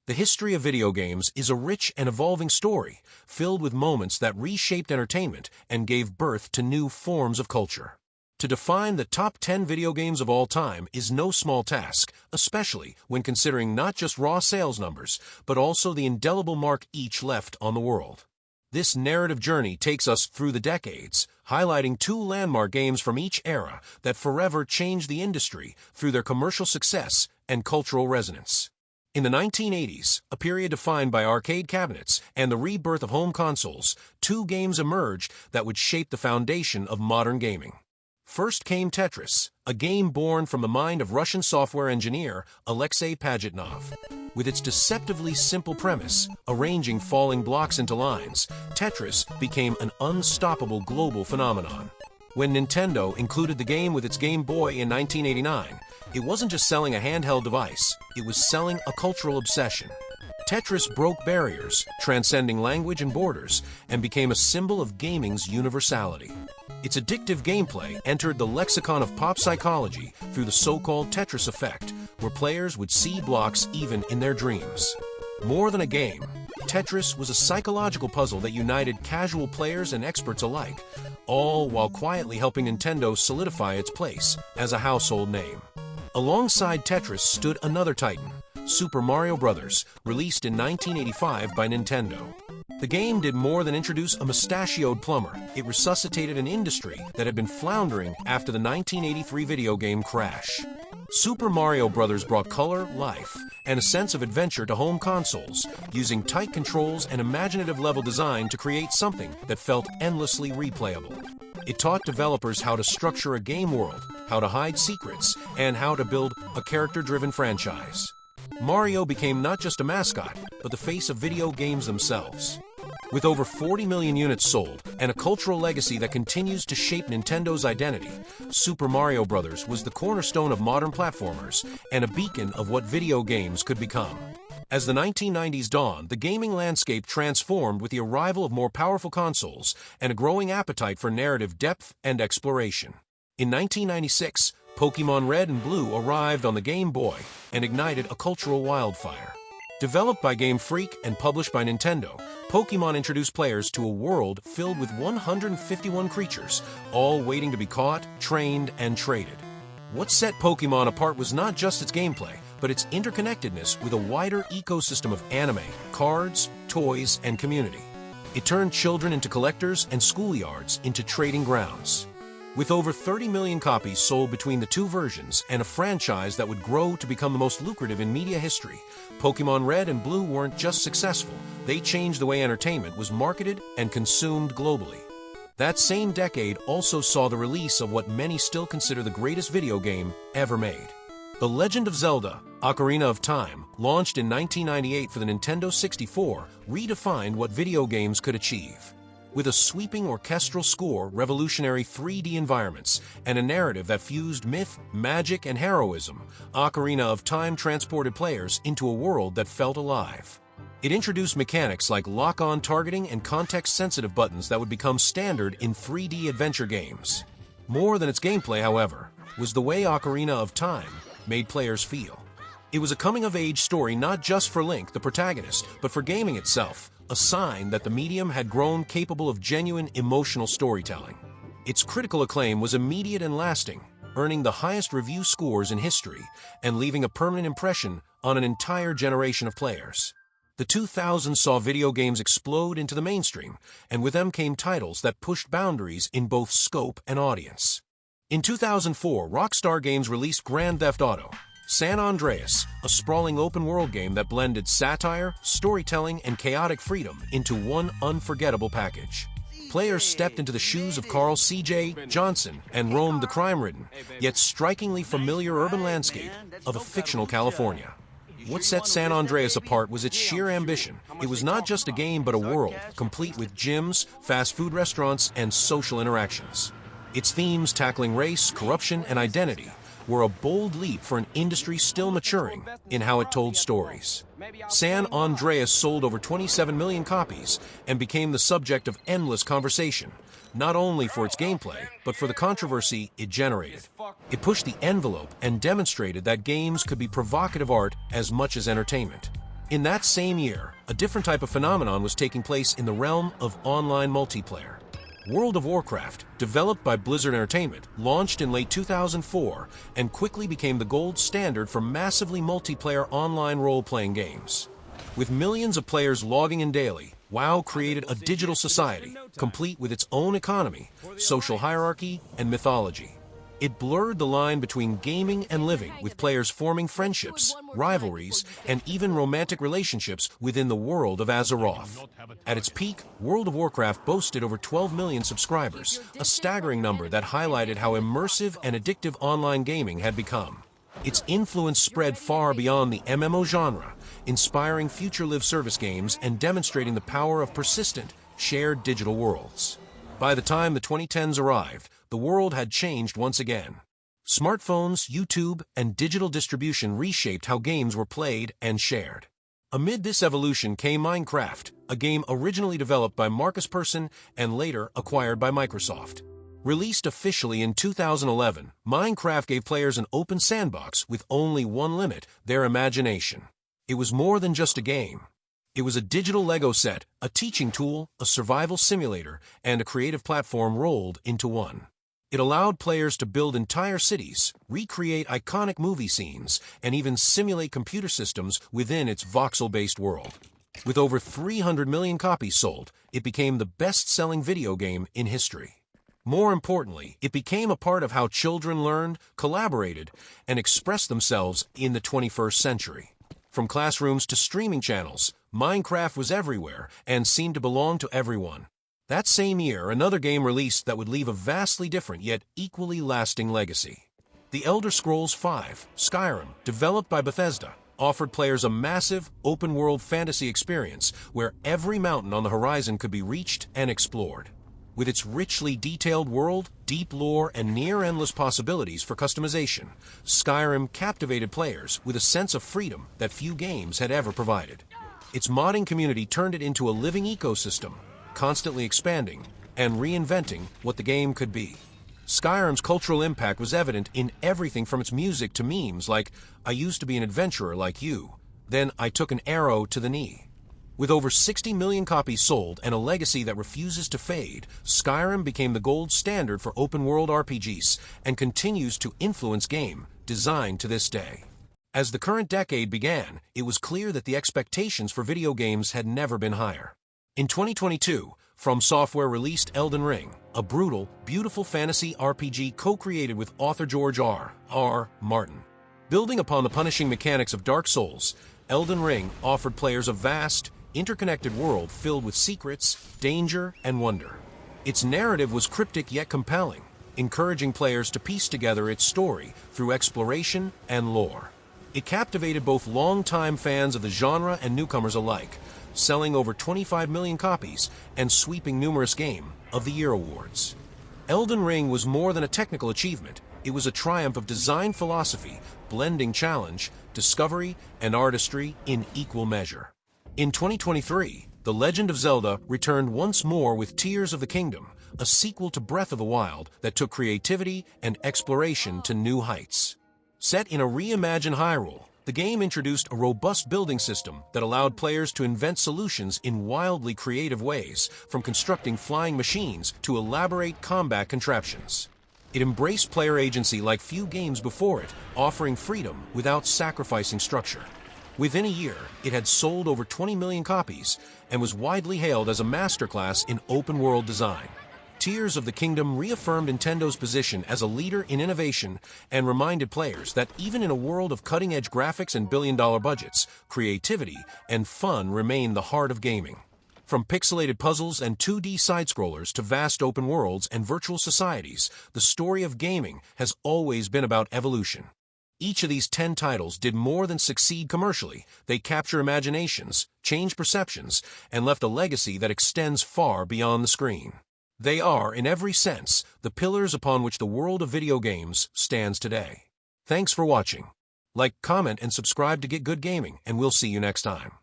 The history of video games is a rich and evolving story, filled with moments that reshaped entertainment and gave birth to new forms of culture. To define the top 10 video games of all time is no small task, especially when considering not just raw sales numbers, but also the indelible mark each left on the world. This narrative journey takes us through the decades, highlighting two landmark games from each era that forever changed the industry through their commercial success and cultural resonance. In the 1980s, a period defined by arcade cabinets and the rebirth of home consoles, two games emerged that would shape the foundation of modern gaming. First came Tetris, a game born from the mind of Russian software engineer Alexei Pajitnov. With its deceptively simple premise, arranging falling blocks into lines, Tetris became an unstoppable global phenomenon. When Nintendo included the game with its Game Boy in 1989, it wasn't just selling a handheld device, it was selling a cultural obsession. Tetris broke barriers, transcending language and borders, and became a symbol of gaming's universality. Its addictive gameplay entered the lexicon of pop psychology through the so-called Tetris effect, where players would see blocks even in their dreams. More than a game, Tetris was a psychological puzzle that united casual players and experts alike, all while quietly helping Nintendo solidify its place as a household name. Alongside Tetris stood another titan, Super Mario Bros., released in 1985 by Nintendo. The game did more than introduce a mustachioed plumber. It resuscitated an industry that had been floundering after the 1983 video game crash. Super Mario Bros. Brought color, life, and a sense of adventure to home consoles, using tight controls and imaginative level design to create something that felt endlessly replayable. It taught developers how to structure a game world, how to hide secrets, and how to build a character-driven franchise. Mario became not just a mascot, but the face of video games themselves. With over 40 million units sold and a cultural legacy that continues to shape Nintendo's identity, Super Mario Bros. Was the cornerstone of modern platformers and a beacon of what video games could become. As the 1990s dawned, the gaming landscape transformed with the arrival of more powerful consoles and a growing appetite for narrative depth and exploration. In 1996, Pokémon Red and Blue arrived on the Game Boy and ignited a cultural wildfire. Developed by Game Freak and published by Nintendo, Pokémon introduced players to a world filled with 151 creatures, all waiting to be caught, trained, and traded. What set Pokémon apart was not just its gameplay, but its interconnectedness with a wider ecosystem of anime, cards, toys, and community. It turned children into collectors and schoolyards into trading grounds. With over 30 million copies sold between the two versions and a franchise that would grow to become the most lucrative in media history, Pokémon Red and Blue weren't just successful, they changed the way entertainment was marketed and consumed globally. That same decade also saw the release of what many still consider the greatest video game ever made. The Legend of Zelda: Ocarina of Time, launched in 1998 for the Nintendo 64, redefined what video games could achieve. With a sweeping orchestral score, revolutionary 3D environments, and a narrative that fused myth, magic, and heroism, Ocarina of Time transported players into a world that felt alive. It introduced mechanics like lock-on targeting and context-sensitive buttons that would become standard in 3D adventure games. More than its gameplay, however, was the way Ocarina of Time made players feel. It was a coming-of-age story not just for Link, the protagonist, but for gaming itself, a sign that the medium had grown capable of genuine emotional storytelling. Its critical acclaim was immediate and lasting, earning the highest review scores in history and leaving a permanent impression on an entire generation of players. The 2000s saw video games explode into the mainstream, and with them came titles that pushed boundaries in both scope and audience. In 2004, Rockstar Games released Grand Theft Auto: San Andreas, a sprawling open-world game that blended satire, storytelling, and chaotic freedom into one unforgettable package. Players stepped into the shoes of Carl C.J. Johnson and roamed the crime-ridden, yet strikingly familiar urban landscape of a fictional California. What set San Andreas apart was its sheer ambition. It was not just a game but a world, complete with gyms, fast food restaurants, and social interactions. Its themes tackling race, corruption, and identity were a bold leap for an industry still maturing in how it told stories. San Andreas sold over 27 million copies and became the subject of endless conversation, not only for its gameplay, but for the controversy it generated. It pushed the envelope and demonstrated that games could be provocative art as much as entertainment. In that same year, a different type of phenomenon was taking place in the realm of online multiplayer. World of Warcraft, developed by Blizzard Entertainment, launched in late 2004 and quickly became the gold standard for massively multiplayer online role-playing games. With millions of players logging in daily, WoW created a digital society, complete with its own economy, social hierarchy, and mythology. It blurred the line between gaming and living, with players forming friendships, rivalries, and even romantic relationships within the world of Azeroth. At its peak, World of Warcraft boasted over 12 million subscribers, a staggering number that highlighted how immersive and addictive online gaming had become. Its influence spread far beyond the MMO genre, inspiring future live service games and demonstrating the power of persistent, shared digital worlds. By the time the 2010s arrived, the world had changed once again. Smartphones, YouTube, and digital distribution reshaped how games were played and shared. Amid this evolution came Minecraft, a game originally developed by Marcus Persson and later acquired by Microsoft. Released officially in 2011, Minecraft gave players an open sandbox with only one limit: their imagination. It was more than just a game. It was a digital Lego set, a teaching tool, a survival simulator, and a creative platform rolled into one. It allowed players to build entire cities, recreate iconic movie scenes, and even simulate computer systems within its voxel-based world. With over 300 million copies sold, it became the best-selling video game in history. More importantly, it became a part of how children learned, collaborated, and expressed themselves in the 21st century. From classrooms to streaming channels, Minecraft was everywhere and seemed to belong to everyone. That same year, another game released that would leave a vastly different yet equally lasting legacy. The Elder Scrolls V: Skyrim, developed by Bethesda, offered players a massive, open-world fantasy experience where every mountain on the horizon could be reached and explored. With its richly detailed world, deep lore, and near-endless possibilities for customization, Skyrim captivated players with a sense of freedom that few games had ever provided. Its modding community turned it into a living ecosystem, constantly expanding and reinventing what the game could be. Skyrim's cultural impact was evident in everything from its music to memes like, "I used to be an adventurer like you, then I took an arrow to the knee." With over 60 million copies sold and a legacy that refuses to fade, Skyrim became the gold standard for open-world RPGs and continues to influence game design to this day. As the current decade began, it was clear that the expectations for video games had never been higher. In 2022, From Software released Elden Ring, a brutal, beautiful fantasy RPG co-created with author George R.R. Martin. Building upon the punishing mechanics of Dark Souls, Elden Ring offered players a vast, interconnected world filled with secrets, danger, and wonder. Its narrative was cryptic yet compelling, encouraging players to piece together its story through exploration and lore. It captivated both longtime fans of the genre and newcomers alike, selling over 25 million copies and sweeping numerous Game of the Year awards. Elden Ring was more than a technical achievement. It was a triumph of design philosophy, blending challenge, discovery, and artistry in equal measure. In 2023, The Legend of Zelda returned once more with Tears of the Kingdom, a sequel to Breath of the Wild that took creativity and exploration to new heights. Set in a reimagined Hyrule, the game introduced a robust building system that allowed players to invent solutions in wildly creative ways, from constructing flying machines to elaborate combat contraptions. It embraced player agency like few games before it, offering freedom without sacrificing structure. Within a year, it had sold over 20 million copies and was widely hailed as a masterclass in open-world design. Tears of the Kingdom reaffirmed Nintendo's position as a leader in innovation and reminded players that even in a world of cutting-edge graphics and billion-dollar budgets, creativity and fun remain the heart of gaming. From pixelated puzzles and 2D side-scrollers to vast open worlds and virtual societies, the story of gaming has always been about evolution. Each of these 10 titles did more than succeed commercially. They capture imaginations, change perceptions, and left a legacy that extends far beyond the screen. They are, in every sense, the pillars upon which the world of video games stands today. Thanks for watching. Like, comment, and subscribe to get good gaming, and we'll see you next time.